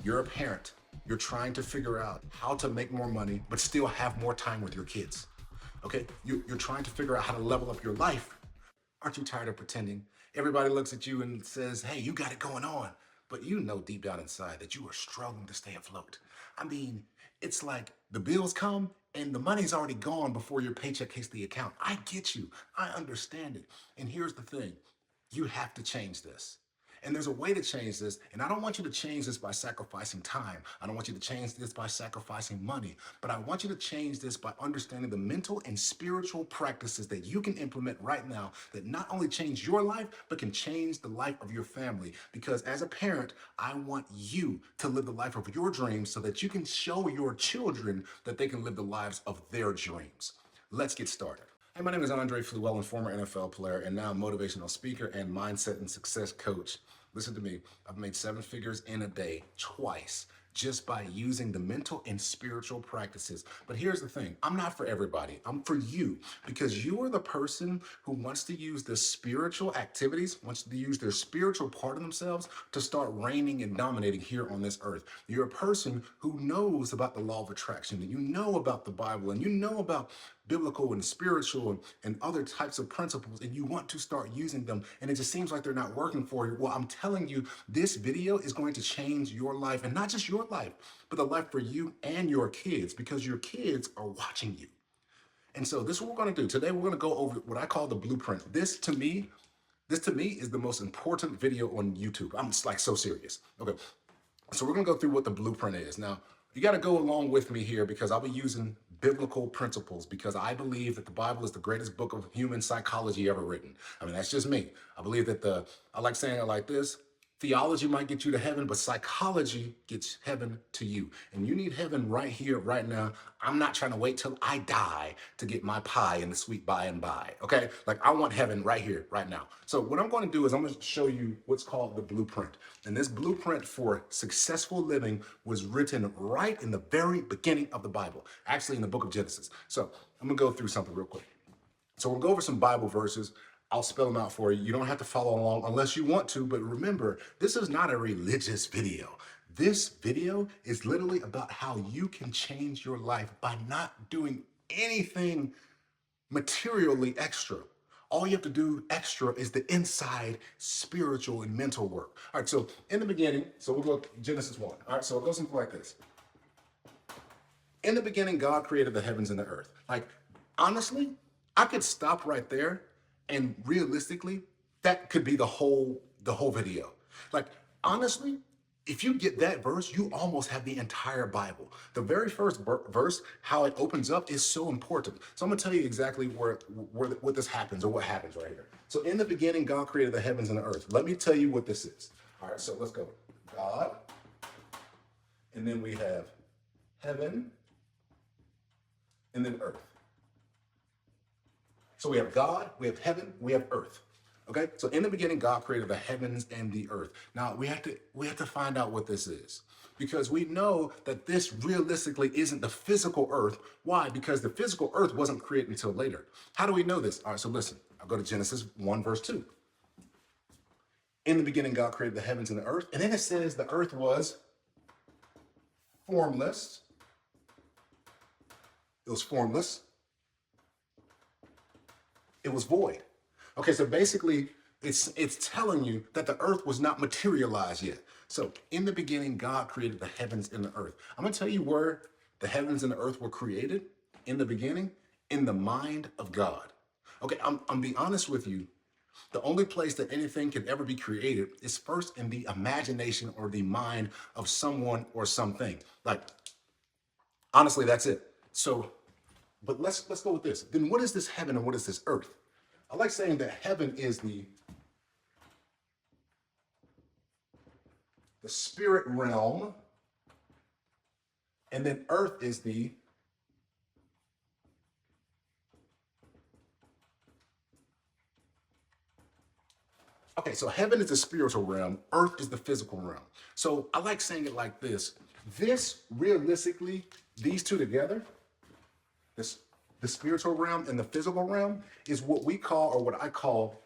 You're a parent. You're trying to figure out how to make more money, but still have more time with your kids. Okay? You're trying to figure out how to level up your life. Aren't you tired of pretending? Everybody looks at you and says, hey, you got it going on. But you know deep down inside that you are struggling to stay afloat. I mean, it's like the bills come and the money's already gone before your paycheck hits the account. I get you. I understand it. And here's the thing, you have to change this. And there's a way to change this. And I don't want you to change this by sacrificing time. I don't want you to change this by sacrificing money. But I want you to change this by understanding the mental and spiritual practices that you can implement right now that not only change your life, but can change the life of your family. Because as a parent, I want you to live the life of your dreams so that you can show your children that they can live the lives of their dreams. Let's get started. Hey, my name is Andre Fluellen, former NFL player and now motivational speaker and mindset and success coach. Listen to me, I've made 7 figures in a day twice just by using the mental and spiritual practices. But here's the thing, I'm not for everybody, I'm for you, because you are the person who wants to use the spiritual activities, wants to use their spiritual part of themselves to start reigning and dominating here on this earth. You're a person who knows about the law of attraction, and you know about the Bible, and you know about biblical and spiritual and other types of principles, and you want to start using them, and it just seems like they're not working for you. Well, I'm telling you, this video is going to change your life, and not just your life, but the life for you and your kids, because your kids are watching you. And so this is what we're going to do today. We're going to go over what I call the blueprint. This to me is the most important video on YouTube. I'm just like so serious. Okay, so we're gonna go through what the blueprint is. Now, you gotta go along with me here because I'll be using biblical principles because I believe that the Bible is the greatest book of human psychology ever written. I mean, that's just me. I believe that I like saying it like this, theology might get you to heaven, but psychology gets heaven to you. And you need heaven right here, right now. I'm not trying to wait till I die to get my pie in the sweet by and by, okay? Like I want heaven right here, right now. So what I'm going to do is I'm going to show you what's called the blueprint. And this blueprint for successful living was written right in the very beginning of the Bible, actually in the book of Genesis. So I'm going to go through something real quick. So we'll go over some Bible verses. I'll spell them out for you. You don't have to follow along unless you want to, but remember, this is not a religious video. This video is literally about how you can change your life by not doing anything materially extra. All you have to do extra is the inside spiritual and mental work. All right, so in the beginning, so we'll go to Genesis 1. All right, so it goes something like this. In the beginning, God created the heavens and the earth. Like, honestly, I could stop right there, and realistically, that could be the whole video. Like, honestly, if you get that verse, you almost have the entire Bible. The very first verse, how it opens up, is so important. So I'm gonna tell you exactly what this happens, or what happens right here. So in the beginning, God created the heavens and the earth. Let me tell you what this is. All right, so let's go. God, and then we have heaven, and then earth. So we have God, we have heaven, we have earth. Okay? So in the beginning, God created the heavens and the earth. Now we have to find out what this is. Because we know that this realistically isn't the physical earth. Why? Because the physical earth wasn't created until later. How do we know this? All right, so listen. I'll go to Genesis 1, verse 2. In the beginning, God created the heavens and the earth. And then it says the earth was formless. It was formless. It was void. Okay, so basically it's telling you that the earth was not materialized yet. So in the beginning, God created the heavens and the earth. I'm gonna tell you where the heavens and the earth were created in the beginning, in the mind of God. Okay, I'm being honest with you. The only place that anything can ever be created is first in the imagination or the mind of someone or something. Like, honestly, that's it. So, but let's go with this. Then what is this heaven and what is this earth? I like saying that heaven is the spirit realm, and then earth is the okay, so heaven is the spiritual realm, earth is the physical realm. So I like saying it like this. This realistically, these two together, this the spiritual realm and the physical realm, is what we call, or what I call,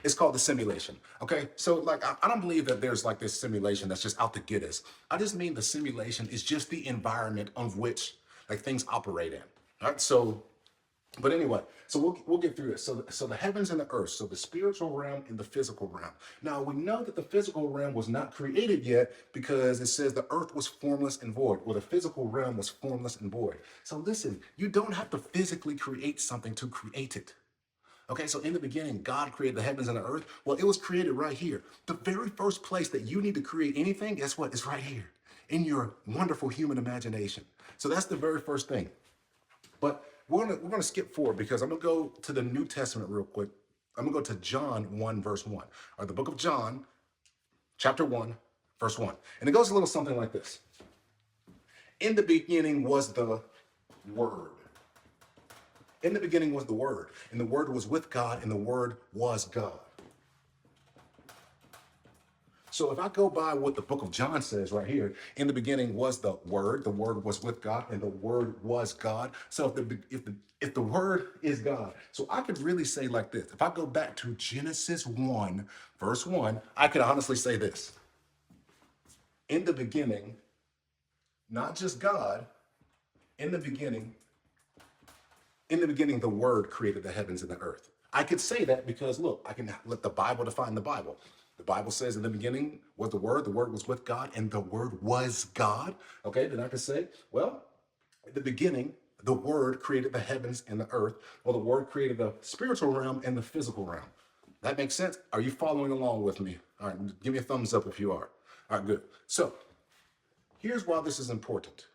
It's called the simulation. Okay. So like I don't believe that there's like this simulation that's just out to get us. I just mean the simulation is just the environment of which like things operate in. All right. So but anyway, so we'll get through this. So the heavens and the earth, so the spiritual realm and the physical realm. Now we know that the physical realm was not created yet because it says the earth was formless and void, or the physical realm was formless and void. So listen, you don't have to physically create something to create it. Okay, so in the beginning, God created the heavens and the earth. Well, it was created right here. The very first place that you need to create anything, guess what? It's right here in your wonderful human imagination. So that's the very first thing. But we're gonna skip forward because I'm gonna go to the New Testament real quick. I'm gonna go to John 1, verse 1, or the book of John, chapter 1, verse 1. And it goes a little something like this. In the beginning was the Word. In the beginning was the Word, and the Word was with God, and the Word was God. So if I go by what the book of John says right here, in the beginning was the Word was with God, and the Word was God. So if the Word is God, so I could really say like this. If I go back to Genesis 1, verse 1, I could honestly say this. In the beginning, not just God, in the beginning, the Word created the heavens and the earth. I could say that because, look, I can let the Bible define the Bible. The Bible says in the beginning was the Word was with God, and the Word was God. Okay, then I could say, well, in the beginning, the Word created the heavens and the earth, or the Word created the spiritual realm and the physical realm. That makes sense? Are you following along with me? All right, give me a thumbs up if you are. All right, good. So here's why this is important.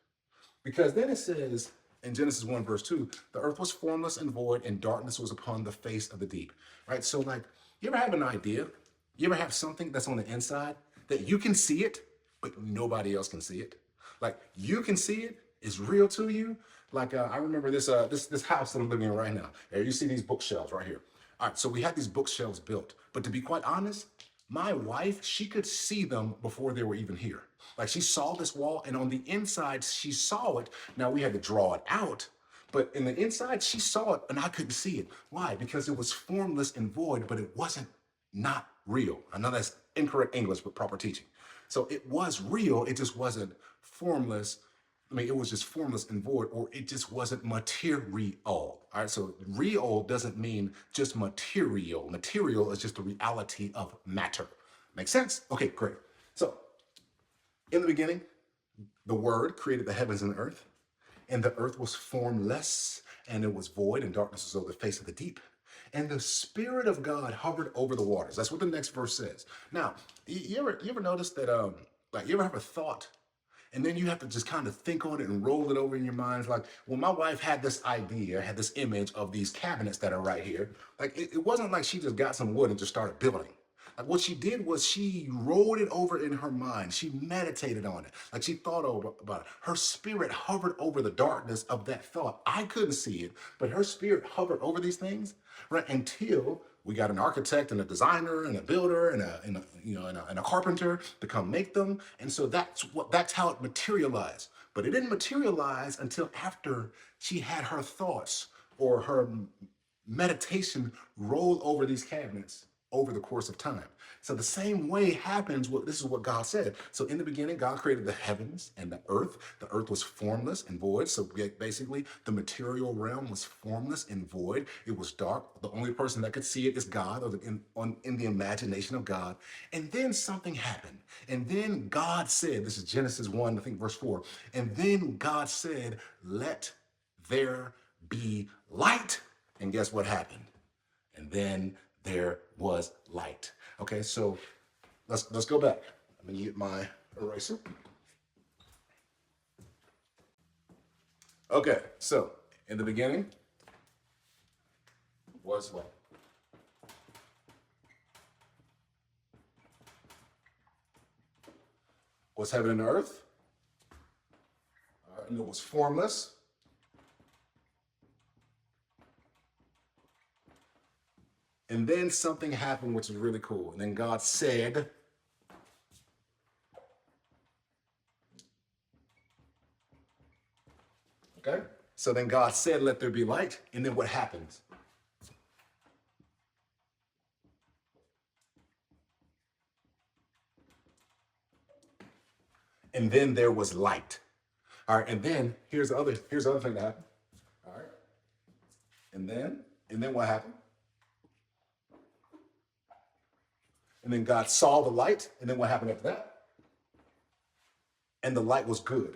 Because then it says in Genesis 1, verse 2, the earth was formless and void, and darkness was upon the face of the deep. Right? So, like, you ever have an idea? You ever have something that's on the inside that you can see it, but nobody else can see it? Like, you can see it, it's real to you. Like, I remember this house that I'm living in right now. You see these bookshelves right here. All right, so we had these bookshelves built. But to be quite honest, my wife, she could see them before they were even here. Like she saw this wall, and on the inside, she saw it. Now we had to draw it out, but in the inside, she saw it, and I couldn't see it. Why? Because it was formless and void, but it wasn't not real. I know that's incorrect English, but proper teaching. So it was real, it just wasn't formless. I mean, it was just formless and void, or it just wasn't material. All right, so real doesn't mean just material. Material is just the reality of matter. Make sense? Okay, great. So, in the beginning, the Word created the heavens and the earth, and the earth was formless, and it was void, and darkness was over the face of the deep. And the Spirit of God hovered over the waters. That's what the next verse says. Now, you ever notice that like you ever have a thought and then you have to just kind of think on it and roll it over in your mind. It's like, well, my wife had this idea, had this image of these cabinets that are right here. Like, it wasn't like she just got some wood and just started building. Like, what she did was she rolled it over in her mind. She meditated on it. Like, she thought over about it. Her spirit hovered over the darkness of that thought. I couldn't see it, but her spirit hovered over these things, right? Until we got an architect and a designer and a builder and a carpenter to come make them. And so that's how it materialized. But it didn't materialize until after she had her thoughts or her meditation roll over these cabinets over the course of time. So the same way happens, this is what God said. So in the beginning, God created the heavens and the earth. The earth was formless and void. So basically, the material realm was formless and void. It was dark. The only person that could see it is God, or in the imagination of God. And then something happened. And then God said, this is Genesis 1, I think verse 4. And then God said, let there be light. And guess what happened? And then there was light. Okay, so let's go back. Let me get my eraser. Okay, so in the beginning was what? Was heaven and earth, and it was formless. And then something happened, which is really cool. And then God said, okay? So then God said, let there be light. And then what happens? And then there was light. All right, and then here's the other thing that happened. All right. And then what happened? And then God saw the light, and then what happened after that? And the light was good.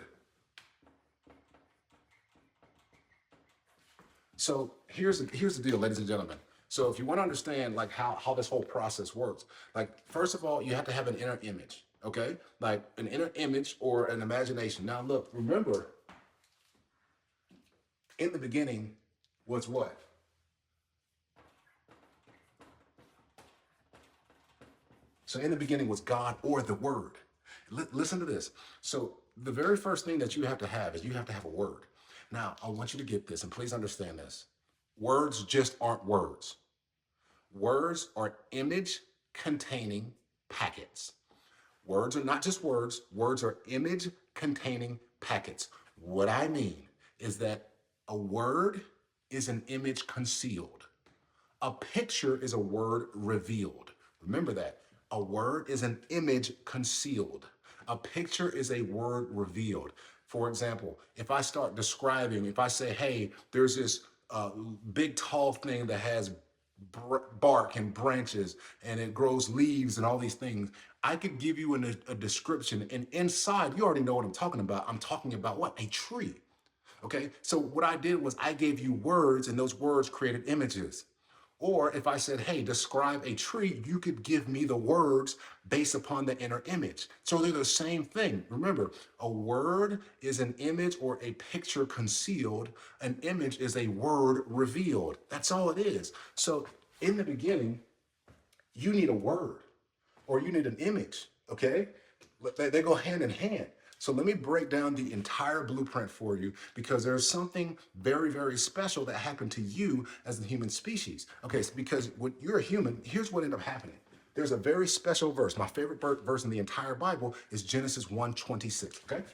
So here's the deal, ladies and gentlemen. So if you want to understand like how this whole process works, like first of all, you have to have an inner image, okay? Like an inner image or an imagination. Now look, remember, in the beginning was what? So in the beginning was God or the Word. Listen to this. So the very first thing that you have to have is you have to have a word. Now, I want you to get this, and please understand this. Words just aren't words. Words are image containing packets. Words are not just words are image containing packets. What I mean is that a word is an image concealed. A picture is a word revealed. Remember that. A word is an image concealed. A picture is a word revealed. For example, if I start describing, if I say, hey, there's this big tall thing that has bark and branches and it grows leaves and all these things, I could give you a description, and inside, you already know what I'm talking about. I'm talking about what? A tree. Okay, so what I did was I gave you words, and those words created images. Or if I said, hey, describe a tree, you could give me the words based upon the inner image. So they're the same thing. Remember, a word is an image or a picture concealed. An image is a word revealed. That's all it is. So in the beginning, you need a word or you need an image, okay? They go hand in hand. So let me break down the entire blueprint for you, because there's something very, very special that happened to you as the human species. Okay, so because when you're a human, here's what ended up happening. There's a very special verse. My favorite verse in the entire Bible is Genesis 1:26, okay?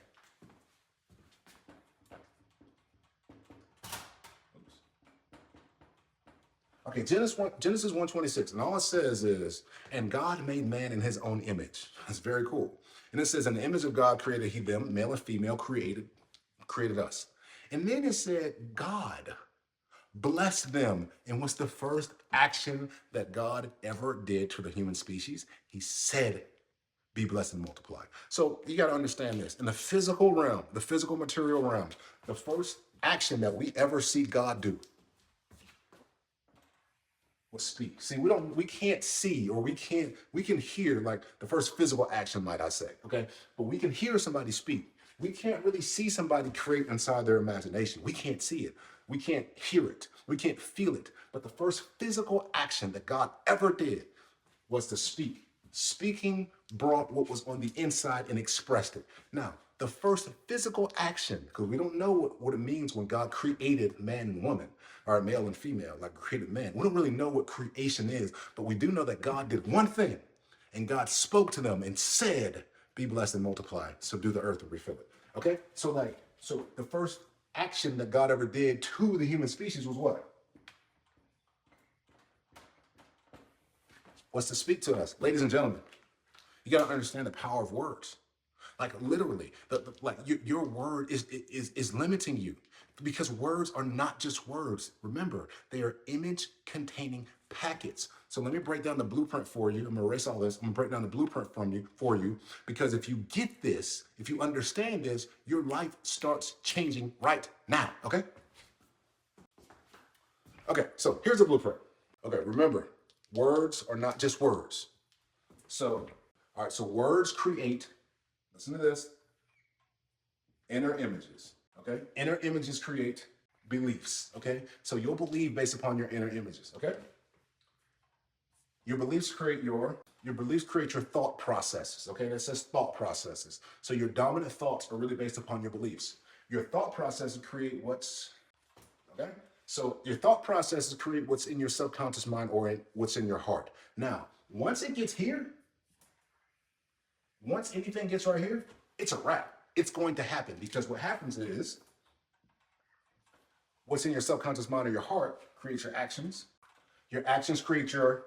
Okay, Genesis 1:26, and all it says is, and God made man in his own image. That's very cool. And it says, in the image of God created he them, male and female created us. And then it said, God blessed them. And what's the first action that God ever did to the human species? He said, be blessed and multiply. So you got to understand this. In the physical realm, the physical material realm, the first action that we ever see God do will speak. See, we can't see, or we can hear, like the first physical action, might I say, okay? But we can hear somebody speak. We can't really see somebody create inside their imagination. We can't see it. We can't hear it. We can't feel it. But the first physical action that God ever did was to speak. Speaking brought what was on the inside and expressed it. Now, the first physical action, because we don't know what it means when God created man and woman, or male and female, like created man. We don't really know what creation is, but we do know that God did one thing, and God spoke to them and said, be blessed and multiply, subdue the earth and refill it. Okay? So the first action that God ever did to the human species was what? Was to speak to us. Ladies and gentlemen, you got to understand the power of words. Like literally, your word is limiting you, because words are not just words. Remember, they are image containing packets. So let me break down the blueprint for you. I'm gonna erase all this. I'm gonna break down the blueprint for you, because if you get this, if you understand this, your life starts changing right now. Okay? Okay, so here's the blueprint. Okay, remember, words are not just words. So, all right, so words create, listen to this, inner images, okay? Inner images create beliefs, okay? So you'll believe based upon your inner images, okay? Your beliefs create your thought processes, okay? That says thought processes. So your dominant thoughts are really based upon your beliefs. Your thought processes create what's, okay? So your thought processes create what's in your subconscious mind or what's in your heart. Now, once it gets here, once anything gets right here, it's a wrap. It's going to happen, because what happens is what's in your subconscious mind or your heart creates your actions. Your actions create your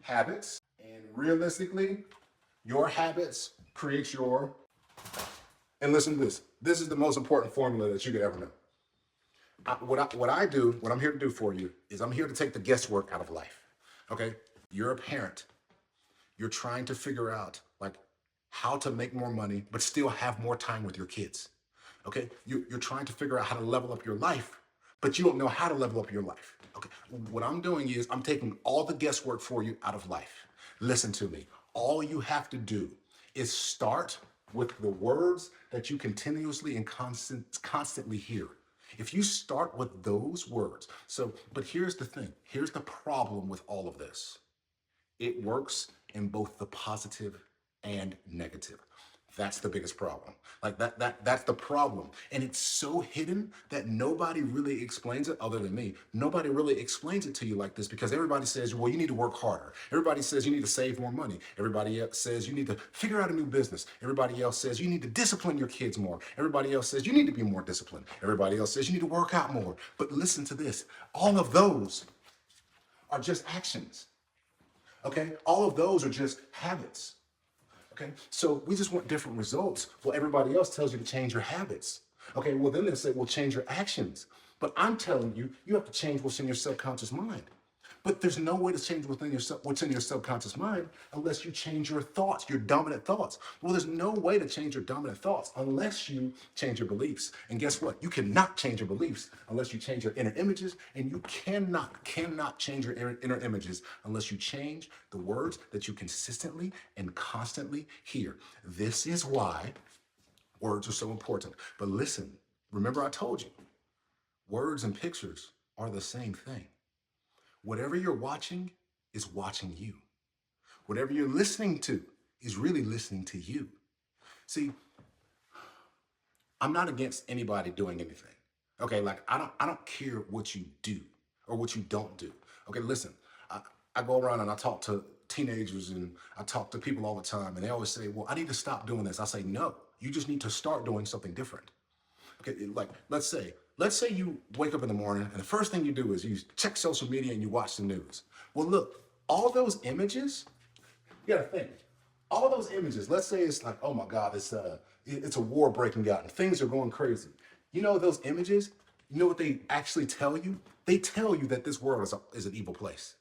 habits. And realistically, your habits create your And listen to this. This is the most important formula that you could ever know. What I'm here to do for you is I'm here to take the guesswork out of life. Okay? You're a parent. You're trying to figure out like how to make more money, but still have more time with your kids. Okay? You're trying to figure out how to level up your life, but you don't know how to level up your life. Okay? What I'm doing is I'm taking all the guesswork for you out of life. Listen to me. All you have to do is start with the words that you continuously and constantly hear. If you start with those words, but here's the thing, here's the problem with all of this. It works in both the positive and negative. That's the biggest problem. Like that's the problem. And it's so hidden that nobody really explains it other than me. Nobody really explains it to you like this because everybody says, well, you need to work harder. Everybody says you need to save more money. Everybody else says you need to figure out a new business. Everybody else says you need to discipline your kids more. Everybody else says you need to be more disciplined. Everybody else says you need to work out more. But listen to this. All of those are just actions. Okay? All of those are just habits. Okay, so we just want different results. Well, everybody else tells you to change your habits. Okay, well, then they say, well, change your actions. But I'm telling you, you have to change what's in your subconscious mind. But there's no way to change what's in your subconscious mind unless you change your thoughts, your dominant thoughts. Well, there's no way to change your dominant thoughts unless you change your beliefs. And guess what? You cannot change your beliefs unless you change your inner images, and you cannot change your inner images unless you change the words that you consistently and constantly hear. This is why words are so important. But listen, remember I told you, words and pictures are the same thing. Whatever you're watching is watching you. Whatever you're listening to is really listening to you. See, I'm not against anybody doing anything. Okay, like I don't care what you do or what you don't do. Okay, listen, I go around and I talk to teenagers and I talk to people all the time and they always say, well, I need to stop doing this. I say, no, you just need to start doing something different. Okay, like let's say you wake up in the morning and the first thing you do is you check social media and you watch the news. Well, look, all those images, you gotta think, all those images, let's say it's like, oh my God, it's a war breaking out and things are going crazy. You know those images, you know what they actually tell you? They tell you that this world is an evil place.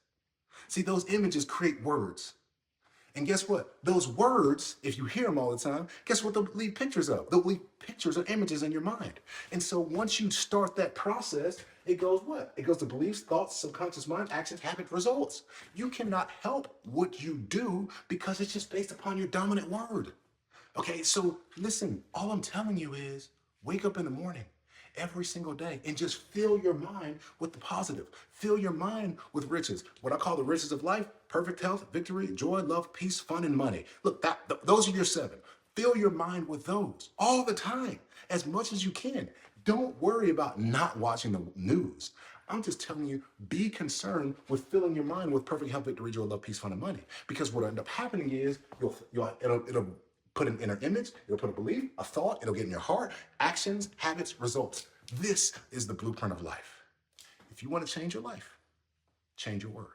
See, those images create words. And guess what? Those words, if you hear them all the time, guess what they'll leave pictures of? They'll leave pictures or images in your mind. And so once you start that process, it goes what? It goes to beliefs, thoughts, subconscious mind, actions, habit, results. You cannot help what you do because it's just based upon your dominant word. Okay, so listen, all I'm telling you is wake up in the morning every single day and just fill your mind with the positive. Fill your mind with riches. What I call the riches of life: perfect health, victory, joy, love, peace, fun, and money. Look, those are your 7. Fill your mind with those all the time, as much as you can. Don't worry about not watching the news. I'm just telling you, be concerned with filling your mind with perfect health, victory, joy, love, peace, fun, and money. Because what will end up happening is it'll put an inner image, it'll put a belief, a thought, it'll get in your heart, actions, habits, results. This is the blueprint of life. If you want to change your life, change your word.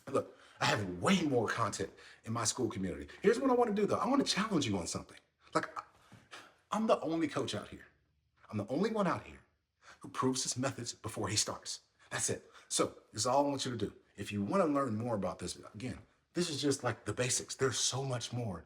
Look, I have way more content in my school community. Here's what I want to do though. I want to challenge you on something. Like, I'm the only coach out here. I'm the only one out here who proves his methods before he starts. That's it. So this is all I want you to do. If you want to learn more about this, again, this is just like the basics. There's so much more.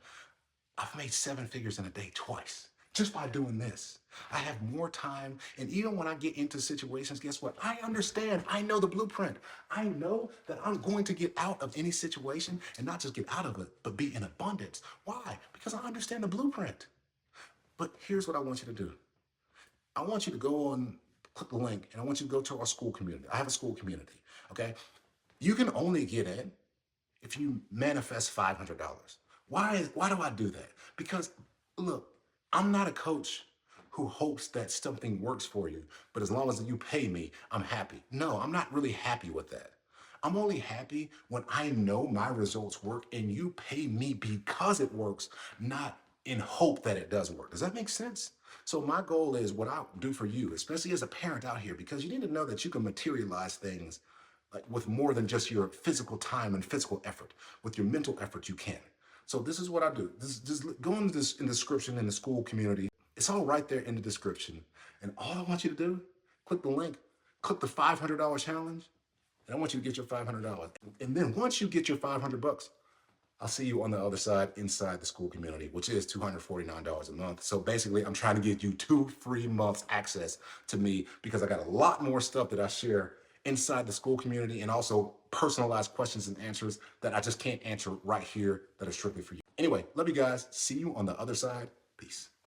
I've made 7 figures in a day twice just by doing this. I have more time. And even when I get into situations, guess what? I understand. I know the blueprint. I know that I'm going to get out of any situation and not just get out of it, but be in abundance. Why? Because I understand the blueprint. But here's what I want you to do. I want you to go on, click the link, and I want you to go to our school community. I have a school community, okay? You can only get in if you manifest $500. Why do I do that? Because look, I'm not a coach who hopes that something works for you, but as long as you pay me, I'm happy. No, I'm not really happy with that. I'm only happy when I know my results work and you pay me because it works, not in hope that it does work. Does that make sense? So my goal is what I do for you, especially as a parent out here, because you need to know that you can materialize things like with more than just your physical time and physical effort. With your mental effort, you can. So this is what I do. Just go in the description in the school community. It's all right there in the description. And all I want you to do, click the link, click the $500 challenge, and I want you to get your $500. And then once you get your 500 bucks, I'll see you on the other side inside the school community, which is $249 a month. So basically, I'm trying to get you 2 free months access to me because I got a lot more stuff that I share inside the school community and also personalized questions and answers that I just can't answer right here that are strictly for you. Anyway, love you guys. See you on the other side. Peace.